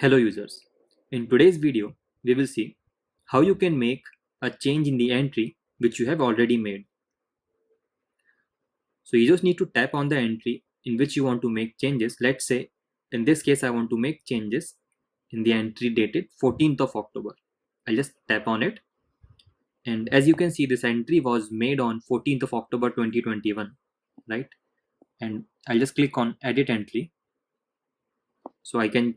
Hello users, in today's video we will see how you can make a change in the entry which you have already made. So you just need to tap on the entry in which you want to make changes. Let's say in this case I want to make changes in the entry dated 14th of October. I'll just tap on it, and as you can see this entry was made on 14th of October 2021, right? And I'll just click on edit entry. So I can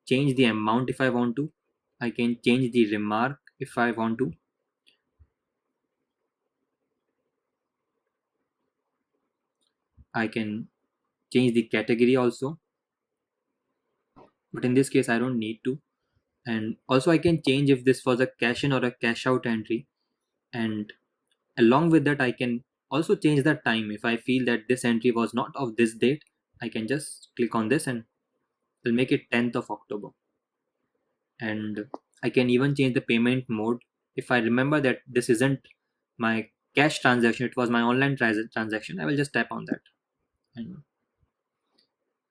change the amount if I want to. I can change the remark if I want to. I can change the category also, but in this case I don't need to. And also I can change if this was a cash in or a cash out entry, and along with that I can also change the time. If I feel that this entry was not of this date, I can just click on this and I'll make it 10th of October. And I can even change the payment mode. If I remember that this isn't my cash transaction, it was my online transaction, I will just tap on that and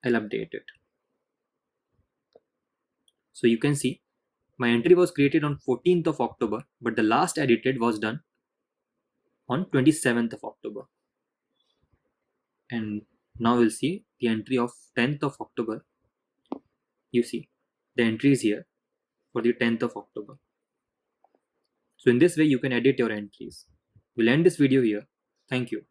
I'll update it. So you can see my entry was created on 14th of October, but the last edited was done on 27th of October. And now we'll see the entry of 10th of October. You see the entry is here for the 10th of October. So in this way you can edit your entries. We'll end this video here. Thank you.